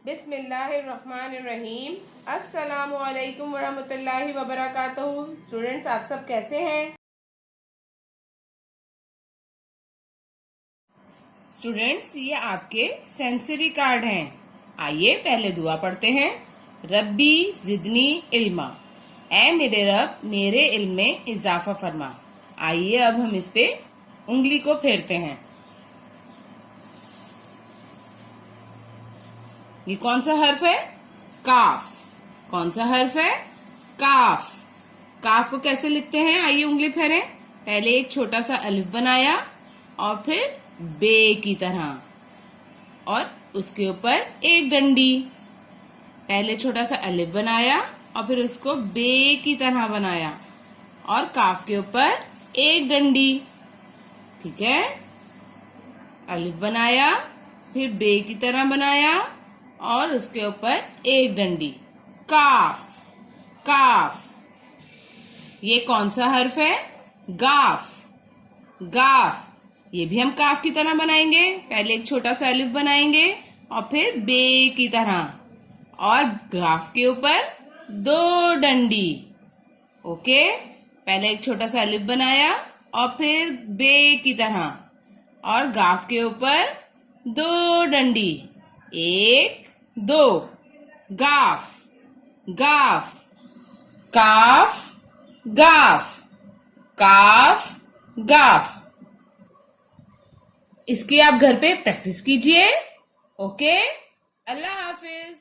बिस्मिल्लाहिर्रहमानिर्रहीम। अस्सलामुअलैकुम वरहमतुल्लाहि वबरकातुहू। स्टूडेंट्स, आप सब कैसे हैं? स्टूडेंट्स, ये आपके सेंसरी कार्ड हैं। आइए पहले दुआ पढ़ते हैं। रब्बी जिदनी इल्मा, ऐ मेरे रब मेरे इल्म में इजाफा फरमा। आइए अब हम इस पे उंगली को फेरते हैं। ये कौन सा हर्फ है? काफ। कौन सा हर्फ है? काफ। काफ को कैसे लिखते हैं? आइए उंगली फेरें। पहले एक छोटा सा अलिफ बनाया और फिर बे की तरह, और उसके ऊपर एक डंडी। पहले छोटा सा अलिफ बनाया और फिर उसको बे की तरह बनाया और काफ के ऊपर एक डंडी। ठीक है, अलिफ बनाया, फिर बे की तरह बनाया और उसके ऊपर एक डंडी। काफ। काफ। ये कौन सा हर्फ है? गाफ। गाफ। ये भी हम काफ की तरह बनाएंगे। पहले एक छोटा सा अलिफ बनाएंगे और फिर बे की तरह, और गाफ के ऊपर दो डंडी। ओके, पहले एक छोटा सा अलिफ बनाया और फिर बे की तरह, और गाफ के ऊपर दो डंडी। एक, दो। गाफ। गाफ। काफ। गाफ। काफ। गाफ। इसकी आप घर पे प्रैक्टिस कीजिए। ओके, अल्लाह हाफिज।